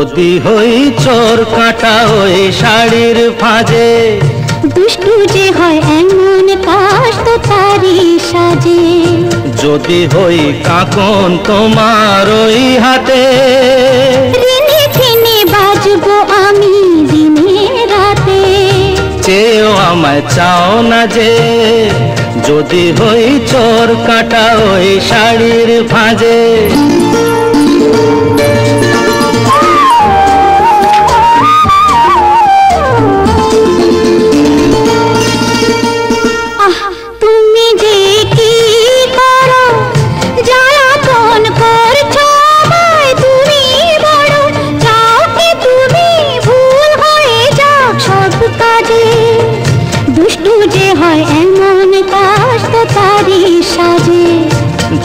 যদি হই চোর কাটা ওই শাড়ির ফাঁজে, দুষ্টু যে হয় এমন কাশ তো তারি সাজে। যদি হই কাকন তোমার ওই হাতে, ঋণে ঠেনে বাজবো আমি দিনে রাতে। চেয়েও আমায় চাও না যে, যদি হই চোর কাটা ওই শাড়ির ফাঁজে।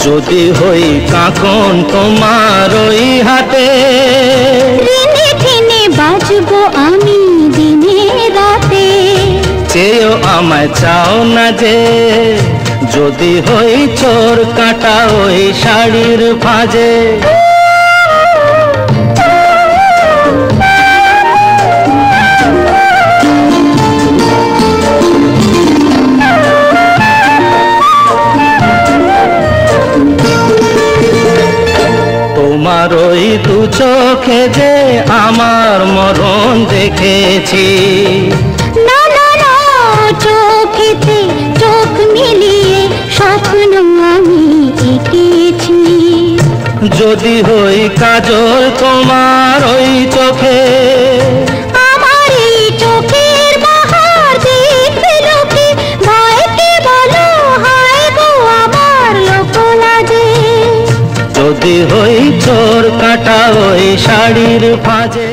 যদি হই কাকন তোমার ওই হাতে, ঋণে ঠেনে বাজবো আমি দিনে রাতে। চেয়েও আমায় চাও না যে, যদি হই চোর কাটা ওই শাড়ির ফাঁজে। তোমার ওই দু চোখে যে আমার মরণ দেখেছি, না না না চোখেতে চোখ মিলিয়ে স্বপ্ন আমি এঁকেছি। যদি হই কাজল তোমার ওই চোখে, আমার এই চোখের বাহার দেখবে লোকে, ভয়কে বলো হায় গো আমার লোক লাজে। যদি হই চোর কাটা ওই শাড়ির ফাঁজে।